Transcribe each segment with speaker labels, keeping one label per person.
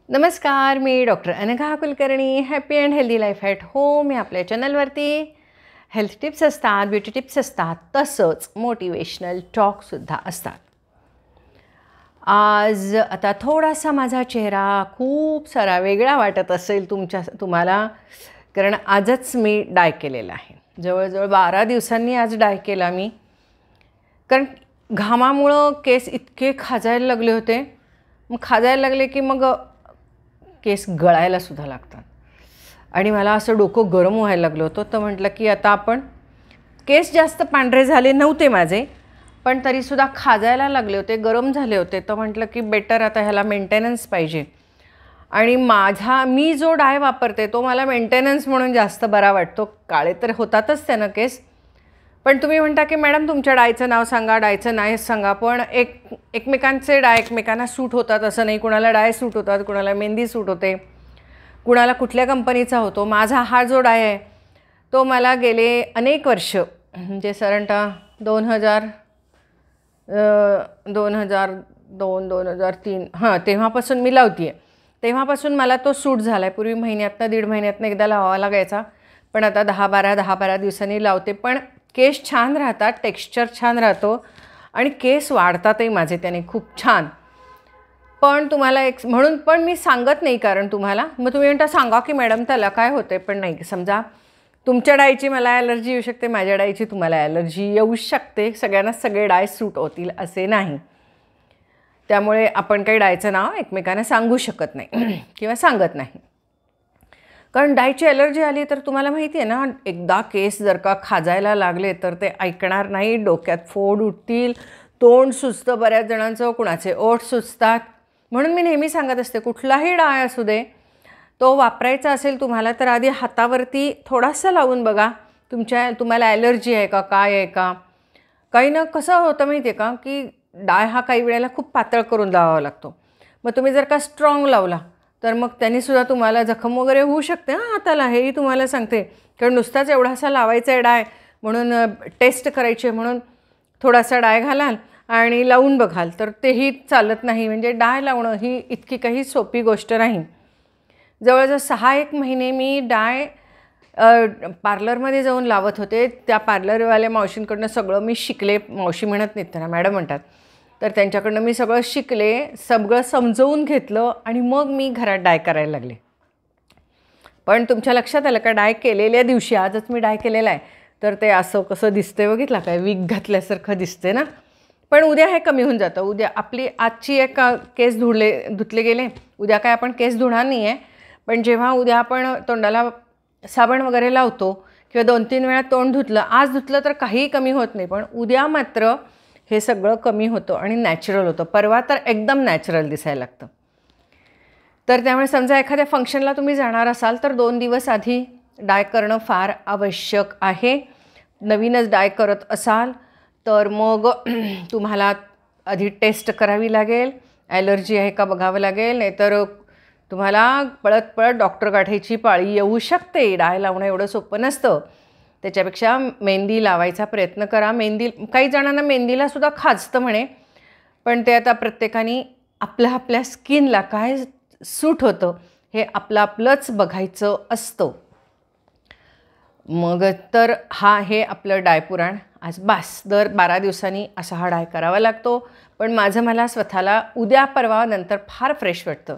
Speaker 1: नमस्कार, मी doctor Anagha Kulkarni. Happy and healthy life at home या आपल्या चॅनलवरती हेल्थ टिप्स असतात, ब्युटी टिप्स असतात, तसंच मोटिवेशनल टॉकसुद्धा असतात. आज आता थोडासा माझा चेहरा खूप सारा वेगळा वाटत असेल तुम्हाला, कारण आजच मी डाय केलेला आहे. जवळजवळ 12 दिवसांनी आज डाय केला मी, कारण घामामुळं केस इतके खाजायला लागले होते. मग खाजायला लागले की मग केस गळायलासुद्धा लागतात आणि मला असं डोकं गरम व्हायला लागलं होतं. तर म्हटलं की आता आपण केस जास्त पांढरे झाले नव्हते माझे, पण तरीसुद्धा खाजायला लागले होते, गरम झाले होते. तर म्हटलं की बेटर आता ह्याला मेंटेनन्स पाहिजे. आणि मी जो डाय वापरते तो मला मेंटेनन्स म्हणून जास्त बरा वाटतो. काळे तर होतातच त्यानं केस, पण तुम्ही म्हणता की मॅडम तुमच्या डायचं नाव सांगा, डायचं नाही सांगा. पण एकमेकांचे डाय एकमेकांना सूट होतात असं नाही. कुणाला डाय सूट होतात, कुणाला मेहंदी सूट होते, कुणाला कुठल्या कंपनीचा होतो. माझा हा जो डाय आहे तो मला गेले अनेक वर्ष, म्हणजे साधारणतः 2002-2003 तेव्हापासून मी लावते आहे. तेव्हापासून मला तो सूट झाला आहे. पूर्वी महिन्यातनं 1.5 महिन्यातनं एकदा लावावा लागायचा, पण आता 10-12 दिवसांनी लावते. पण केस छान राहतात, टेक्स्चर छान राहतो आणि केस वाढतातही माझे त्याने खूप छान. पण तुम्हाला म्हणून पण मी सांगत नाही, कारण तुम्हाला मग तुम्ही म्हणता सांगा की मॅडम त्याला काय होते. पण नाही, समजा तुमच्या डायची मला ॲलर्जी येऊ शकते, माझ्या डायची तुम्हाला ॲलर्जी येऊ शकते. सगळ्यांनाच सगळे डाय सूट होतील असे नाही. त्यामुळे आपण काही डायचं नाव एकमेकांना सांगू शकत नाही किंवा सांगत नाही. कारण डायची ॲलर्जी आली तर तुम्हाला माहिती आहे ना, एकदा केस जर का खाजायला लागले तर ते ऐकणार नाही. डोक्यात फोड उठतील, तोंड सुचतं बऱ्याच जणांचं, कुणाचे ओठ सुचतात. म्हणून मी नेहमी सांगत असते, कुठलाही डाय असू दे तो वापरायचा असेल तुम्हाला तर आधी हातावरती थोडासा लावून बघा तुम्हाला ॲलर्जी आहे का, काय आहे का. काही ना कसं होतं माहिती आहे का, की डाय हा काही वेळेला खूप पातळ करून लावावा लागतो. मग तुम्ही जर का स्ट्रॉंग लावला तर मग त्यांनीसुद्धा तुम्हाला जखम वगैरे होऊ शकते हाताला, हेही तुम्हाला सांगते. कारण नुसताच एवढासा लावायचा आहे डाय म्हणून, टेस्ट करायची आहे म्हणून थोडासा डाय घालाल आणि लावून बघाल तर तेही चालत नाही. म्हणजे डाय लावणं ही इतकी काही सोपी गोष्ट नाही. जवळजवळ 6-1 महिने मी डाय पार्लरमध्ये जाऊन लावत होते. त्या पार्लरवाल्या मावशींकडनं सगळं मी शिकले. मावशी म्हणत नाहीत त्यांना, मॅडम म्हणतात. तर त्यांच्याकडनं मी सगळं शिकले, सगळं समजवून घेतलं आणि मग मी घरात डाय करायला लागले. पण तुमच्या लक्षात आलं का, डाय केलेल्या दिवशी, आजच मी डाय केलेला आहे, तर ते असं कसं दिसतंय बघितलं काय, विग घातल्यासारखं दिसते ना. पण उद्या हे कमी होऊन जातं. उद्या आपली आजची एक केस धुतले गेले, उद्या काय आपण केस धुणार नाही आहे. पण जेव्हा उद्या आपण तोंडाला साबण वगैरे लावतो किंवा 2-3 वेळा तोंड धुतलं, आज धुतलं तर काहीही कमी होत नाही. पण उद्या मात्र हे सगळं कमी होतं आणि नॅचरल होतं. परवा तर एकदम नॅचरल दिसायला लागतं. तर त्यामुळे समजा एखाद्या फंक्शनला तुम्ही जाणार असाल तर 2 दिवस आधी डाय करणं फार आवश्यक आहे. नवीनच डाय करत असाल तर मग तुम्हाला आधी टेस्ट करावी लागेल, ॲलर्जी आहे का बघावं लागेल. नाहीतर तुम्हाला पळत डॉक्टर गाठायची पाळी येऊ शकते. डाय लावणं एवढं सोपं नसतं. त्याच्यापेक्षा मेहंदी लावायचा प्रयत्न करा. काही जणांना मेहंदीलासुद्धा खाजतं म्हणे, पण ते आता प्रत्येकाने आपल्या स्किनला काय सूट होतं हे आपलंच बघायचं असतं. मग तर हे आपलं डाय पुराण आज बास. दर 12 दिवसांनी असा हा डाय करावा लागतो. पण मला स्वतःला उद्या परवा नंतर फार फ्रेश वाटतं.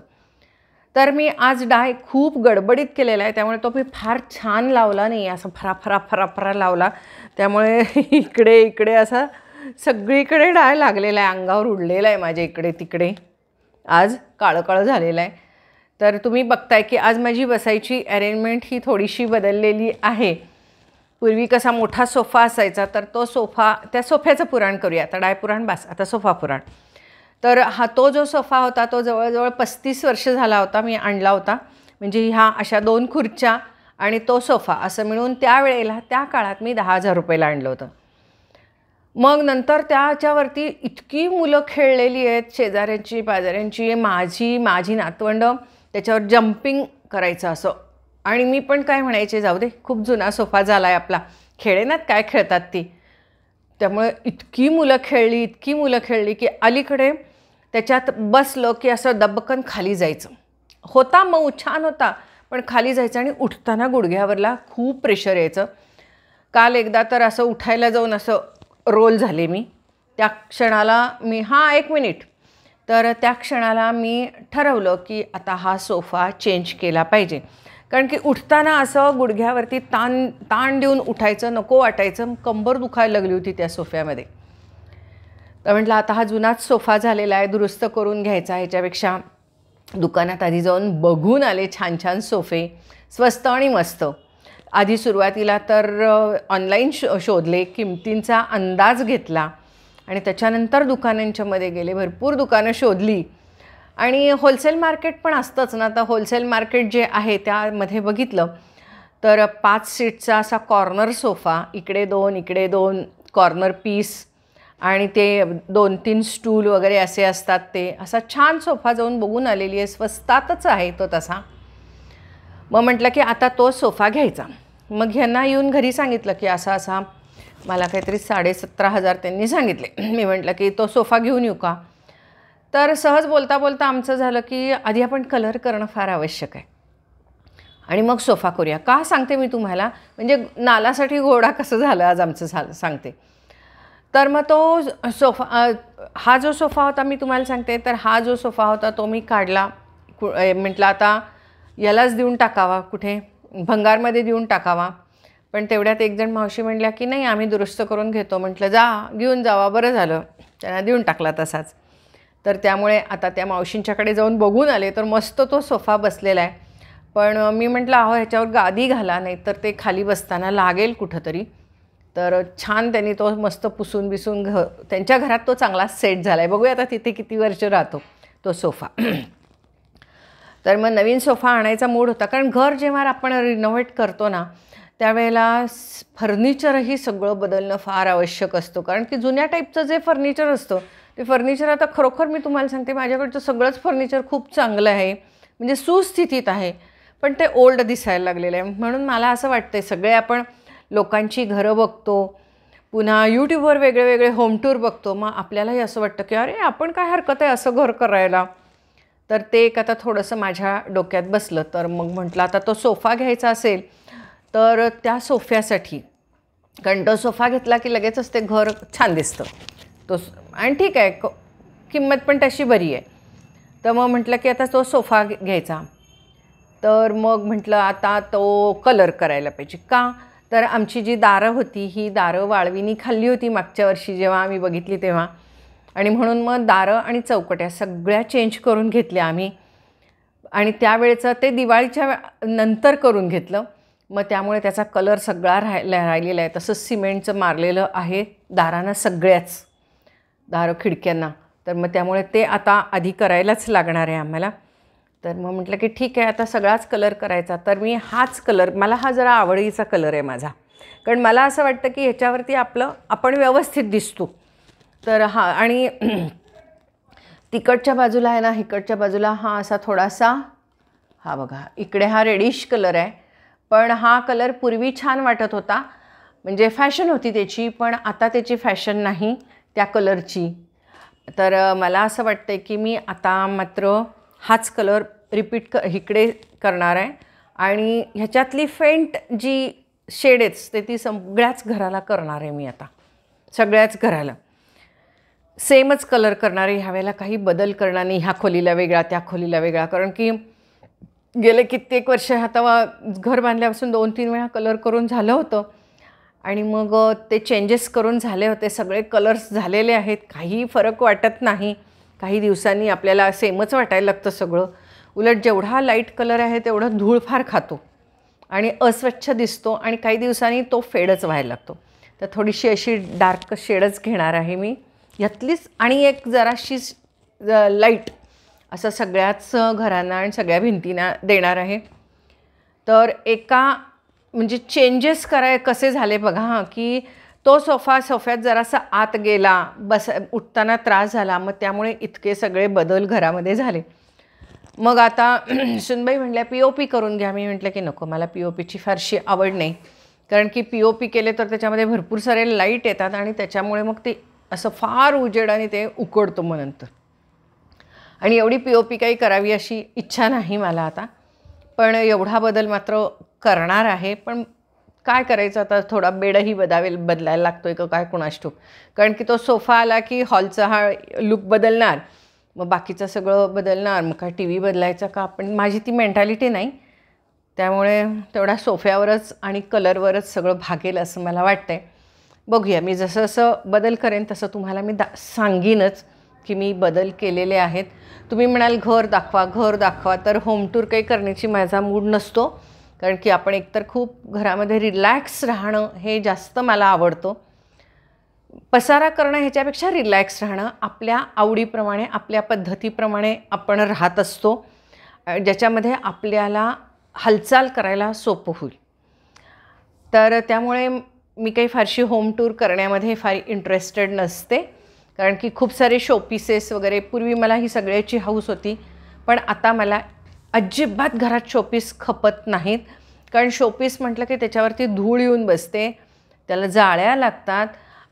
Speaker 1: तर मी आज डाय खूप गडबडीत केलेला आहे, त्यामुळे तो मी फार छान लावला नाही. असं फरा लावला, त्यामुळे इकडे असा सगळीकडे डाय लागलेला आहे, अंगावर उडलेला आहे माझ्या इकडे तिकडे. आज काळं झालेलं आहे. तर तुम्ही बघताय की आज माझी बसायची अरेंजमेंट ही थोडीशी बदललेली आहे. पूर्वी कसा मोठा सोफा असायचा, तर त्या सोफ्याचं पुराण करूया आता. डाय पुराण बास, आता सोफा पुराण. तर तो जो सोफा होता तो जवळजवळ 35 वर्ष झाला होता. मी आणला होता, म्हणजे ह्या अशा 2 खुर्च्या आणि तो सोफा असं मिळून त्या काळात मी 10,000 रुपयाला आणलं होतं. मग नंतर त्याच्यावरती इतकी मुलं खेळलेली आहेत, शेजाऱ्यांची पाजाऱ्यांची, माझी नातवंडं त्याच्यावर जम्पिंग करायचं असं. आणि मी पण काय म्हणायचे, जाऊ दे खूप जुना सोफा झाला आहे आपला, खेळेनात काय खेळतात ती. त्यामुळे इतकी मुलं खेळली की अलीकडे त्याच्यात बसलं की असं दबकन खाली जायचं. होता मऊ, छान होता, पण खाली जायचं आणि उठताना गुडघ्यावरला खूप प्रेशर यायचं. काल एकदा तर असं उठायला जाऊन असं रोल झाले मी. त्या क्षणाला मी 1 मिनिट, तर त्या क्षणाला मी ठरवलं की आता हा सोफा चेंज केला पाहिजे. कारण की उठताना असं गुडघ्यावरती ताण देऊन उठायचं नको वाटायचं, कंबर दुखायला लागली होती त्या सोफ्यामध्ये. तर म्हटलं आता हा जुनाच सोफा झालेला आहे, दुरुस्त करून घ्यायचा. ह्याच्यापेक्षा दुकानात आधी जाऊन बघून आले छान छान सोफे, स्वस्त आणि मस्त. आधी सुरुवातीला तर ऑनलाईन शोधले, किमतींचा अंदाज घेतला आणि त्याच्यानंतर दुकानांच्यामध्ये गेले. भरपूर दुकानं शोधली आणि होलसेल मार्केट पण असतंच ना. तर होलसेल मार्केट जे आहे त्यामध्ये बघितलं तर 5 सीटचा असा कॉर्नर सोफा, इकडे 2 कॉर्नर पीस आणि ते 2-3 स्टूल वगैरे असे असतात, ते असा छान सोफा जाऊन बघून आलेली आहे. स्वस्तातच आहे तो तसा. मग म्हटलं की आता तो सोफा घ्यायचा. मग ह्यांना येऊन घरी सांगितलं की असा मला काहीतरी 17,500 त्यांनी सांगितले. मी म्हटलं की तो सोफा घेऊन येऊ का? तर सहज बोलता बोलता आमचं झालं की आधी आपण कलर करणं फार आवश्यक आहे आणि मग सोफा करूया. का सांगते मी तुम्हाला, म्हणजे नालासाठी घोडा कसं झालं आज आमचं झालं सांगते. तर मग तो सोफा, हा जो सोफा होता मी तुम्हाला सांगते, तर हा जो सोफा होता तो मी काढला. म्हटलं आता यालाच देऊन टाकावा, कुठे भंगारमध्ये देऊन टाकावा. पण तेवढ्यात एक जण मावशी म्हणल्या की नाही आम्ही दुरुस्त करून घेतो. म्हटलं घेऊन जावा. बरं झालं त्यांना देऊन टाकला तसाच. तर त्यामुळे आता त्या मावशींच्याकडे जाऊन बघून आले तर मस्त तो सोफा बसलेला आहे. पण मी म्हटलं ह्याच्यावर गादी घाला, नाही तर ते खाली बसताना लागेल कुठंतरी. तर छान त्यांनी तो मस्त पुसून बिसून त्यांच्या घरात तो चांगला सेट झाला आहे. बघूया आता तिथे किती वर्ष राहतो तो सोफा. तर मग नवीन सोफा आणायचा मूड होता, कारण घर जेव्हा आपण रिनोव्हेट करतो ना त्यावेळेला फर्निचरही सगळं बदलणं फार आवश्यक असतं. कारण की जुन्या टाईपचं जे फर्निचर असतं ते फर्निचर, आता खरोखर मी तुम्हाला सांगते माझ्याकडचं सगळंच फर्निचर खूप चांगलं आहे, म्हणजे सुस्थितीत आहे, पण ते ओल्ड दिसायला लागलेलं आहे. म्हणून मला असं वाटतं सगळे आपण लोकांची घरं बघतो, पुन्हा यूट्यूबवर वेगळे वेगळे होम टूर बघतो, मग आपल्यालाही असं वाटतं की अरे आपण काय हरकत आहे असं घर करायला. तर ते एक आता थोडंसं माझ्या डोक्यात बसलं. तर मग म्हटलं आता तो सोफा घ्यायचा असेल तर त्या सोफ्यासाठी, कारण तो सोफा घेतला की लगेचच ते घर छान दिसतं तो, आणि ठीक आहे किंमत पण तशी बरी आहे. तर मग म्हटलं की आता तो सोफा घ्यायचा. तर मग म्हटलं आता तो कलर करायला पाहिजे. का तर आमची जी दारं होती ही दारं वाळवीनी खाल्ली होती मागच्या वर्षी जेव्हा आम्ही बघितली तेव्हा, आणि म्हणून मग दारं आणि चौकट्या सगळ्या चेंज करून घेतल्या आम्ही. आणि त्यावेळेचं ते दिवाळीच्या नंतर करून घेतलं. मग त्यामुळे त्याचा कलर सगळा राहिलेला आहे. तसंच सिमेंटचं मारलेलं आहे दारांना, सगळ्याच दारं खिडक्यांना. तर मग त्यामुळे ते आता आधी करायलाच लागणार आहे आम्हाला. तर मग म्हटलं की ठीक आहे आता सगळाच कलर करायचा. तर मी हाच कलर, मला हा जरा आवडीचा कलर आहे माझा, कारण मला असं वाटतं की ह्याच्यावरती आपण व्यवस्थित दिसतो. तर आणि तिकडच्या बाजूला आहे ना, इकडच्या बाजूला हा असा थोडासा, हा बघा इकडे हा रेडिश कलर आहे. पण हा कलर पूर्वी छान वाटत होता, म्हणजे फॅशन होती त्याची, पण आता त्याची फॅशन नाही त्या कलरची. तर मला असं वाटतं की मी आता मात्र हाच कलर रिपीट इकडे करणार आहे. आणि ह्याच्यातली फेंट जी शेडेच ते ती सगळ्याच घराला करणार आहे मी आता, सगळ्याच घराला सेमच कलर करणार आहे. ह्यावेळेला काही बदल करणार नाही, ह्या खोलीला वेगळा त्या खोलीला वेगळा. कारण की गेले कित्येक वर्ष आता घर बांधल्यापासून 2-3 वेळा कलर करून झालं होतं आणि मग ते चेंजेस करून झाले होते, सगळे कलर्स झालेले आहेत, काही फरक वाटत नाही. काही दिवसांनी आपल्याला सेमच वाटायला लागतं सगळं. उलट जेवढा लाईट कलर आहे तेवढं धूळ फार खातो आणि अस्वच्छ दिसतो, आणि काही दिवसांनी तो फेडच व्हायला लागतो. तर थोडीशी अशी डार्क शेडच घेणार आहे मी यातलीच, आणि एक जराशी लाईट असं सगळ्याच घरांना आणि सगळ्या भिंतींना देणार आहे. तर म्हणजे चेंजेस कसे झाले बघा. हां, की तो सोफ्यात जरासा आत गेला, उठताना त्रास झाला, मग त्यामुळे इतके सगळे बदल घरामध्ये झाले. मग आता सुनबाई म्हटल्या POP करून घ्या. मी म्हटलं की नको, मला POPची फारशी आवड नाही, कारण की POP केले तर त्याच्यामध्ये भरपूर सारे लाईट येतात आणि त्याच्यामुळे मग ते असं फार उजेडाने ते उकडतं मग नंतर. आणि एवढी पी काही करावी अशी इच्छा नाही मला आता, पण एवढा बदल मात्र करणार आहे. पण काय करायचं आता, थोडा बेडही बदलायला लागतो आहे का काय कुणास ठाऊक. कारण की तो सोफा आला की हॉलचा हा लुक बदलणार, मग बाकीचं सगळं बदलणार, मग काय टी व्ही बदलायचा का, पण माझी ती मेंटॅलिटी नाही. त्यामुळे तेवढ्या सोफ्यावरच आणि कलरवरच सगळं भागेल असं मला वाटतं आहे. बघूया, मी जसं जसं बदल करेन तसं तुम्हाला मी सांगीनच की मी बदल केलेले आहेत. तुम्ही म्हणाल घर दाखवा, तर होम टूर काही करण्याची माझा मूड नसतो. कारण की आपण एकतर खूप घरामध्ये रिलॅक्स राहणं हे जास्त मला आवडतं. पसारा करणं ह्याच्यापेक्षा रिलॅक्स राहणं, आपल्या आवडीप्रमाणे आपल्या पद्धतीप्रमाणे आपण राहत असतो, ज्याच्यामध्ये आपल्याला हालचाल करायला सोपं होईल. तर त्यामुळे मी काही फारशी होम टूर करण्यामध्ये फार इंटरेस्टेड नसते. कारण की खूप सारे शोपीसेस वगैरे, पूर्वी मला ही सगळ्याची हौस होती, पण आता मला अजिबात घरात शोपीस खपत नाहीत. कारण शोपीस म्हटलं की त्याच्यावरती धूळ येऊन बसते, त्याला जाळ्या लागतात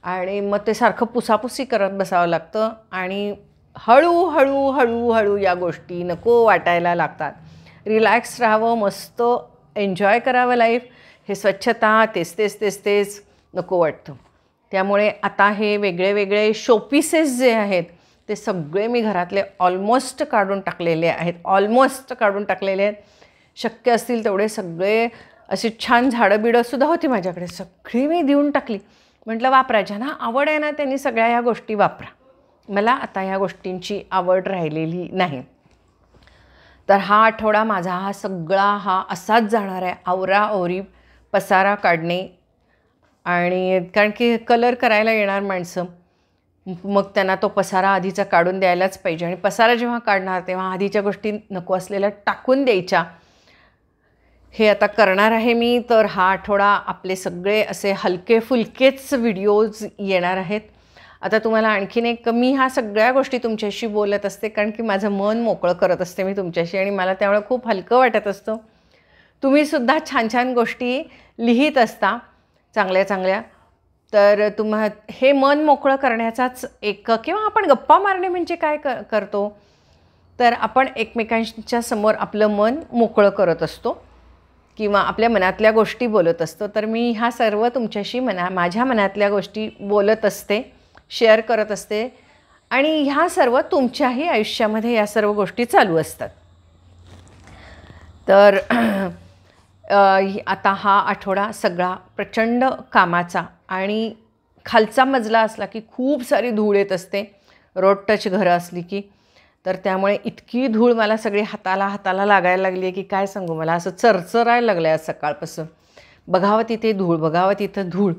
Speaker 1: आणि मग ते सारखं पुसापुसी करत बसावं लागतं आणि हळूहळू या गोष्टी नको वाटायला लागतात. रिलॅक्स राहावं, मस्त एन्जॉय करावं लाईफ, हे स्वच्छता तेच नको वाटतं. त्यामुळे आता हे वेगळे शोपीसेस जे आहेत ते सगळे मी घरातले ऑलमोस्ट काढून टाकलेले आहेत. शक्य असतील तेवढे सगळे, अशी छान झाडंबिडंसुद्धा होती माझ्याकडे, सगळी मी देऊन टाकली. म्हटलं वापरा, ज्यांना आवड आहे ना त्यांनी सगळ्या ह्या गोष्टी वापरा, मला आता ह्या गोष्टींची आवड राहिलेली नाही. तर हा आठवडा माझा हा असाच जाणार आहे, आवराआवरी पसारा काढणे. आणि कारण की कलर करायला येणार माणसं, मग त्यांना तो पसारा आधीचा काढून द्यायलाच पाहिजे. आणि पसारा जेव्हा काढणार तेव्हा आधीच्या गोष्टी नको असलेल्या टाकून द्यायच्या. हे आता करणार आहे मी. तर हा आठवडा आपले सगळे असे हलके फुलकेच व्हिडिओज येणार आहेत. आता तुम्हाला आणखीन एक, मी ह्या सगळ्या गोष्टी तुमच्याशी बोलत असते कारण की माझं मन मोकळं करत असते मी तुमच्याशी, आणि मला त्यामुळे खूप हलकं वाटत असतं. तुम्हीसुद्धा छान छान गोष्टी लिहित असता, चांगल्या. तर हे मन मोकळं करण्याचाच एक, किंवा आपण गप्पा मारणे म्हणजे काय करतो, तर आपण एकमेकांच्या समोर आपलं मन मोकळं करत असतो किंवा आपल्या मनातल्या गोष्टी बोलत असतो. तर मी ह्या सर्व तुमच्याशी माझ्या मनातल्या गोष्टी बोलत असते, शेअर करत असते, आणि ह्या सर्व तुमच्याही आयुष्यामध्ये या सर्व गोष्टी चालू असतात. तर आता हा आठवडा सगळा प्रचंड कामाचा, आणि खालचा मजला असला की खूप सारी धूळ येत असते, रोड टच घरं असली की. तर त्यामुळे इतकी धूळ मला सगळी हाताला लागायला लागली आहे की काय सांगू, मला असं चरचरायला लागलं आहे सकाळपासून. बघावं तिथं धूळ,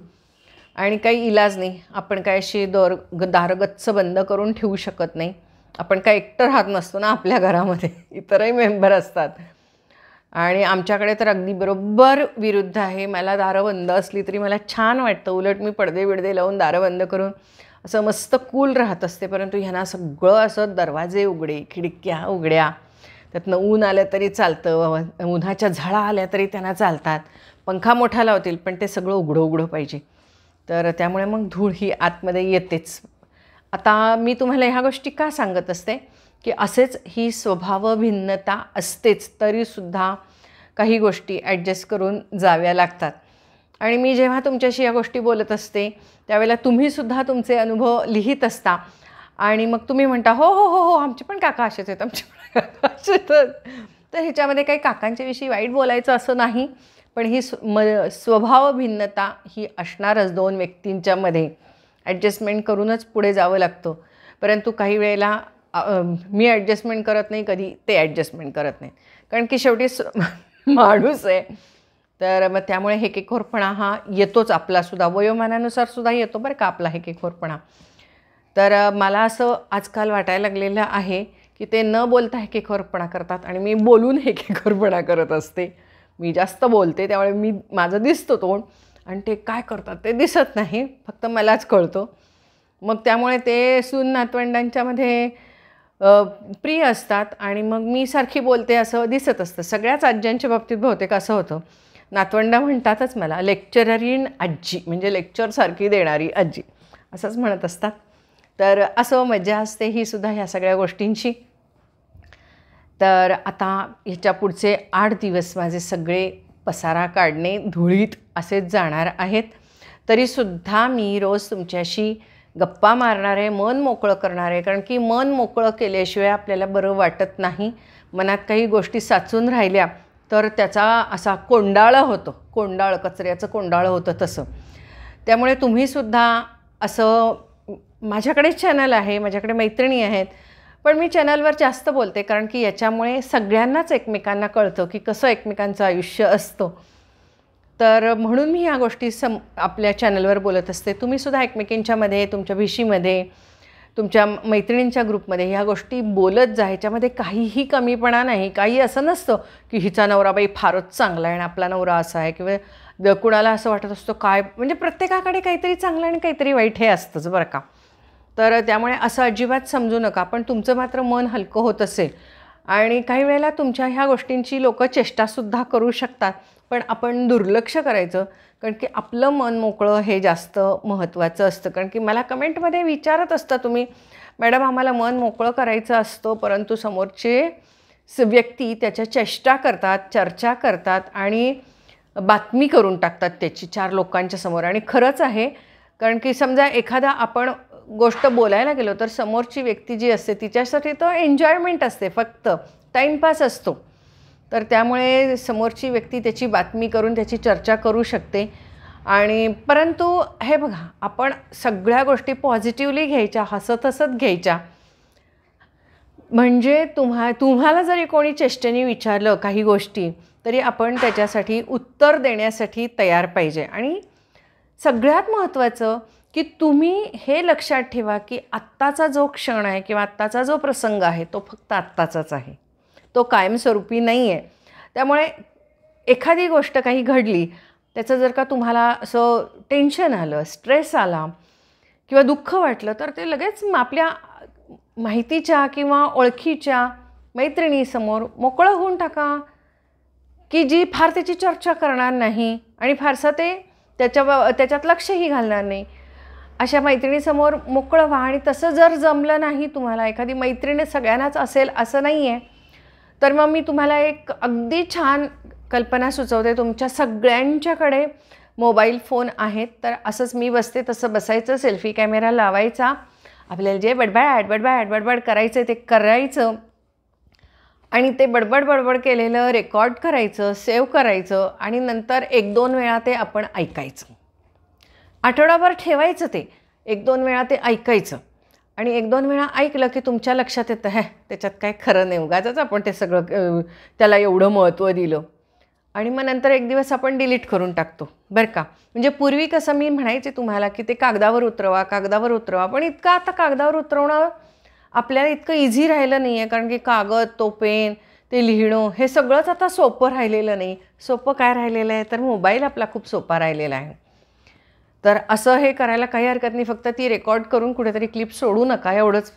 Speaker 1: आणि काही इलाज नाही. आपण काय अशी दारं गच्च बंद करून ठेवू शकत नाही. आपण काय एकटं राहत नसतो ना आपल्या घरामध्ये, इतरही मेंबर असतात. आणि आमच्याकडे तर अगदी बरोबर विरुद्ध आहे. मला दारं बंद असली तरी मला छान वाटतं, उलट मी पडदे लावून दारं बंद करून असं मस्त कूल राहत असते. परंतु ह्यांना सगळं असं दरवाजे उघडे, खिडक्या उघड्या, त्यातनं ऊन आलं तरी चालतं, उन्हाच्या झळा आल्या तरी त्यांना चालतात, पंखा मोठा लावतील पण ते सगळं उघडं पाहिजे. तर त्यामुळे मग धूळ ही आतमध्ये येतेच. आता मी तुम्हाला ह्या गोष्टी का सांगत असते की असेच ही स्वभाव भिन्नता असतेच, तरीसुद्धा काही गोष्टी ॲडजस्ट करून जाव्या लागतात. आणि मी जेव्हा तुमच्याशी या गोष्टी बोलत असते त्यावेळेला तुम्हीसुद्धा तुमचे अनुभव लिहित असता, आणि मग तुम्ही म्हणता हो आमचे पण काका असेच आहेत, तर ह्याच्यामध्ये काही काकांच्याविषयी वाईट बोलायचं असं नाही, पण ही स्वभाव भिन्नता ही असणारच. दोन व्यक्तींच्यामध्ये ॲडजस्टमेंट करूनच पुढे जावं लागतं. परंतु काही वेळेला मी ॲडजस्टमेंट करत नाही, कधी ते ॲडजस्टमेंट करत नाही, कारण की शेवटी माणूस आहे. तर मग त्यामुळे हेकेखोरपणा हा येतोच, आपलासुद्धा वयोमानानुसार सुद्धा येतो बरं का आपला हेकेखोरपणा. तर मला असं आजकाल वाटायला लागलेलं आहे की ते न बोलता हेकेखोरपणा करतात आणि मी बोलून हेकेखोरपणा करत असते. मी जास्त बोलते त्यामुळे माझं दिसतं तोंड, आणि ते काय करतात ते दिसत नाही, फक्त मलाच कळतं. मग त्यामुळे ते सून नातवंडांच्यामध्ये प्रिय असतात, आणि मग मी सारखी बोलते असं दिसत असतं. सगळ्याच आज्यांच्या बाबतीत बहुतेक असं होतं. नातवंडा म्हणतातच मला लेक्चररीन आजी, म्हणजे लेक्चरसारखी देणारी आजी असंच म्हणत असतात. तर असं मजा असते ही सुद्धा ह्या सगळ्या गोष्टींची. तर आता ह्याच्या पुढचे 8 दिवस माझे सगळे पसारा काढणे धुळीत असेच जाणार आहेत. तरीसुद्धा मी रोज तुमच्याशी गप्पा मारणार आहे, मन मोकळं करणार आहे. कारण की मन मोकळं केल्याशिवाय आपल्याला बरं वाटत नाही. मनात काही गोष्टी साचून राहिल्या तर त्याचा असा कोंडाळं होतं, कचऱ्याचं कोंडाळं होतं तसं. त्यामुळे तुम्हीसुद्धा असं, माझ्याकडे चॅनल आहे, माझ्याकडे मैत्रिणी आहेत, पण मी चॅनलवर जास्त बोलते कारण की याच्यामुळे सगळ्यांनाच एकमेकांना कळतं की कसं एकमेकांचं आयुष्य असतं. तर म्हणून मी ह्या गोष्टी आपल्या चॅनलवर बोलत असते. तुम्हीसुद्धा एकमेकींच्यामध्ये, तुमच्या भिशीमध्ये, तुमच्या मैत्रिणींच्या ग्रुपमध्ये ह्या गोष्टी बोलत जा. ह्याच्यामध्ये काहीही कमीपणा नाही. काही असं नसतं की हिचा नवरा बाई फारच चांगला आहे आणि आपला नवरा असा आहे, किंवा कुणाला असं वाटत असतं काय, म्हणजे प्रत्येकाकडे काहीतरी चांगलं आणि काहीतरी वाईट हे असतंच बरं का. तर त्यामुळे असं अजिबात समजू नका. पण तुमचं मात्र मन हलकं होत असेल आणि काही वेळेला तुमच्या ह्या गोष्टींची लोकं चेष्टासुद्धा करू शकतात, पण आपण दुर्लक्ष करायचं. कारण की आपलं मन मोकळं हे जास्त महत्त्वाचं असतं. कारण की मला कमेंटमध्ये विचारत असता तुम्ही, मॅडम आम्हाला मन मोकळं करायचं असतं, परंतु समोरचे व्यक्ती त्याच्या चेष्टा करतात, चर्चा करतात आणि बातमी करून टाकतात त्याची 4 लोकांच्या समोर. आणि खरंच आहे, कारण की समजा एखादा आपण गोष्ट बोलायला गेलो तर समोरची व्यक्ती जी असते तिच्यासाठी तो एन्जॉयमेंट असते, फक्त टाईमपास असतो. तर त्यामुळे समोरची व्यक्ती त्याची बातमी करून त्याची चर्चा करू शकते. आणि परंतु हे बघा, आपण सगळ्या गोष्टी पॉझिटिव्हली घ्यायच्या, हसत हसत घ्यायच्या. म्हणजे तुम्हाला जरी कोणी चेष्टेने विचारलं काही गोष्टी, तरी आपण त्याच्यासाठी उत्तर देण्यासाठी तयार पाहिजे. आणि सगळ्यात महत्त्वाचं की तुम्ही हे लक्षात ठेवा की आत्ताचा जो क्षण आहे किंवा आत्ताचा जो प्रसंग आहे तो फक्त आत्ताचाच आहे, तो कायमस्वरूपी नाही आहे. त्यामुळे एखादी गोष्ट काही घडली, त्याचं जर का तुम्हाला असं टेन्शन आलं, स्ट्रेस आला किंवा दुःख वाटलं, तर ते लगेच आपल्या माहितीच्या किंवा ओळखीच्या मैत्रिणीसमोर मोकळं होऊन टाका, की जी फार त्याची चर्चा करणार नाही आणि फारसं ते त्याच्यात लक्षही घालणार नाही. अशा मैत्रिणीसमोर मोकळं व्हा. आणि तसं जर जमलं नाही तुम्हाला, एखादी मैत्रिणी सगळ्यांनाच असेल असं नाही आहे, तर मग मी तुम्हाला एक अगदी छान कल्पना सुचवते. तुमच्या सगळ्यांच्याकडे मोबाईल फोन आहेत, तर असंच मी बसते तसं बसायचं, सेल्फी कॅमेरा लावायचा, आपल्याला जे बडबड करायचं ते करायचं आणि ते बडबड केलेलं रेकॉर्ड करायचं, सेव्ह करायचं आणि नंतर 1-2 वेळा ते आपण ऐकायचं. आठवडाभर ठेवायचं ते, 1-2 वेळा ते ऐकायचं. आणि 1-2 वेळा ऐकलं की तुमच्या लक्षात येतं, त्याच्यात काय खरं नाही, उगाचच आपण ते सगळं त्याला एवढं महत्त्व दिलं. आणि मग नंतर एक दिवस आपण डिलीट करून टाकतो बरं का. म्हणजे पूर्वी कसं मी म्हणायचे तुम्हाला की ते कागदावर उतरवा, पण इतकं आता कागदावर उतरवणं आपल्याला इतकं इझी राहिलं नाही आहे. कारण की कागद, तो पेन, ते लिहिणं हे सगळंच आता सोपं राहिलेलं नाही. सोपं काय राहिलेलं आहे, तर मोबाईल आपला खूप सोपा राहिलेला आहे. तर असं हे करायला काही हरकत नाही, फक्त ती रेकॉर्ड करून कुठेतरी क्लिप सोडू नका, एवढंच.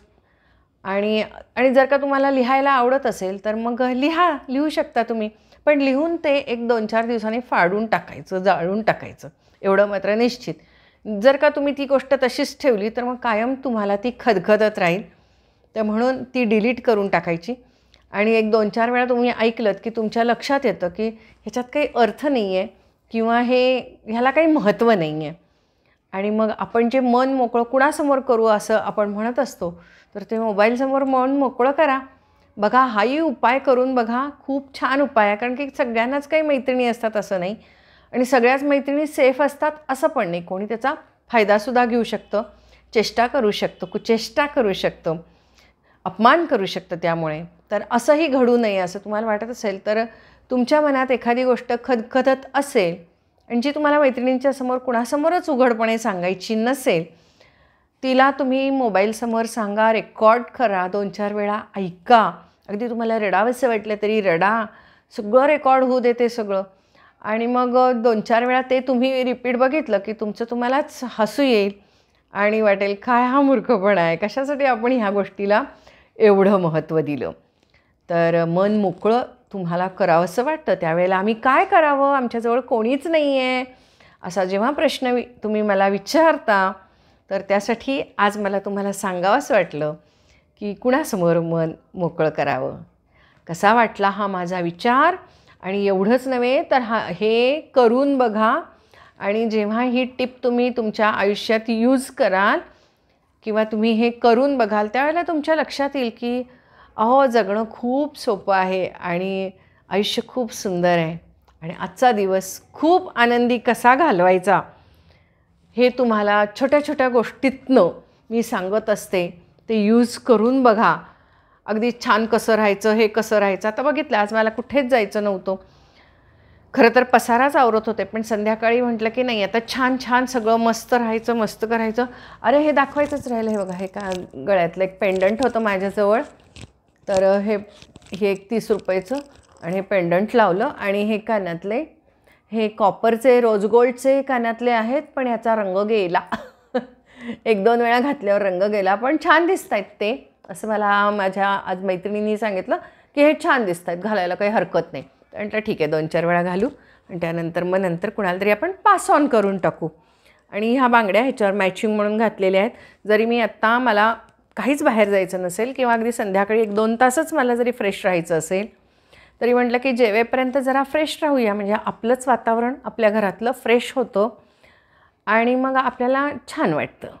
Speaker 1: आणि जर का तुम्हाला लिहायला आवडत असेल तर मग लिहू शकता तुम्ही, पण लिहून ते 1-2-4 दिवसांनी फाडून टाकायचं, जाळून टाकायचं, एवढं मात्र निश्चित. जर का तुम्ही ती गोष्ट तशीच ठेवली तर मग कायम तुम्हाला ती खदखदत राहील. तर म्हणून ती डिलीट करून टाकायची. आणि 1-2-4 वेळा तुम्ही ऐकलत की तुमच्या लक्षात येतं की ह्याच्यात काही अर्थ नाही आहे किंवा ह्याला काही महत्त्व नाही आहे. आणि मग आपण जे मन मोकळं कुणासमोर करू असं आपण म्हणत असतो, तर ते मोबाईलसमोर मन मोकळं करा. बघा, हाही उपाय करून बघा, खूप छान उपाय आहे. कारण की सगळ्यांनाच काही मैत्रिणी असतात असं नाही, आणि सगळ्याच मैत्रिणी सेफ असतात असं पण नाही. कोणी त्याचा फायदासुद्धा घेऊ शकतं, चेष्टा करू शकतं, कुचेष्टा करू शकतं, अपमान करू शकतं. त्यामुळे तर असंही घडू नये असं तुम्हाला वाटत असेल तर तुमच्या मनात एखादी गोष्ट खदखदत असेल आणि जी तुम्हाला मैत्रिणींच्या समोर कुणासमोरच उघडपणे सांगायची नसेल, तिला तुम्ही मोबाईलसमोर सांगा, रेकॉर्ड करा, 2-4 वेळा ऐका. अगदी तुम्हाला रडावंसं वाटलं तरी रडा, सगळं रेकॉर्ड होऊ दे ते सगळं. आणि मग 2-4 वेळा ते तुम्ही रिपीट बघितलं की तुम्हालाच हसू येईल आणि वाटेल काय हा मूर्खपणा आहे, कशासाठी आपण ह्या गोष्टीला एवढं महत्त्व दिलं. तर मन मोकळं तुम्हाला करावंसं वाटतं त्यावेळेला आम्ही काय करावं, आमच्याजवळ कोणीच नाही आहे, असा जेव्हा प्रश्न तुम्ही मला विचारता, तर त्यासाठी आज मला तुम्हाला सांगावंसं वाटलं की कुणासमोर मन मोकळं करावं. कसा वाटला हा माझा विचार. आणि एवढंच नव्हे तर हे करून बघा. आणि जेव्हा ही टिप तुम्ही तुमच्या आयुष्यात यूज कराल किंवा तुम्ही हे करून बघाल त्यावेळेला तुमच्या लक्षात येईल की जगणं खूप सोपं आहे आणि आयुष्य खूप सुंदर आहे. आणि आजचा दिवस खूप आनंदी कसा घालवायचा हे तुम्हाला छोट्या छोट्या गोष्टीतनं मी सांगत असते. ते यूज करून बघा. अगदी छान कसं राहायचं, हे कसं राहायचं. आता बघितलं, आज मला कुठेच जायचं नव्हतं. खरं तर पसाराच आवरत होते, पण संध्याकाळी म्हटलं की नाही, आता छान छान सगळं मस्त राहायचं, मस्त करायचं. अरे हे दाखवायचंच राहिलं. हे बघा, हे का गळ्यातलं एक पेंडंट होतं माझ्याजवळ. तर हे 30 रुपयाचं आणि हे पेंडंट लावलं. आणि हे कानातले, हे कॉपरचे रोज गोल्डचे कानातले आहेत, पण याचा रंग गेला. 1-2 वेळा घातल्यावर रंग गेला, पण छान दिसत आहेत ते. असं मला माझ्या आज मैत्रिणींनी सांगितलं की हे छान दिसत आहेत, घालायला काही हरकत नाही. म्हटलं ठीक आहे, 2-4 वेळा घालू आणि त्यानंतर मग नंतर कुणाला तरी आपण पास ऑन करून टाकू. आणि ह्या बांगड्या ह्याच्यावर मॅचिंग म्हणून घातलेल्या आहेत. जरी मी आत्ता मला काहीच बाहेर जायचं नसेल किंवा अगदी संध्याकाळी 1-2 तासच मला जरी फ्रेश राहायचं असेल तरी म्हटलं की जेवेपर्यंत जरा फ्रेश राहूया, म्हणजे आपलंच वातावरण आपल्या घरातलं फ्रेश होतं आणि मग आपल्याला छान वाटतं.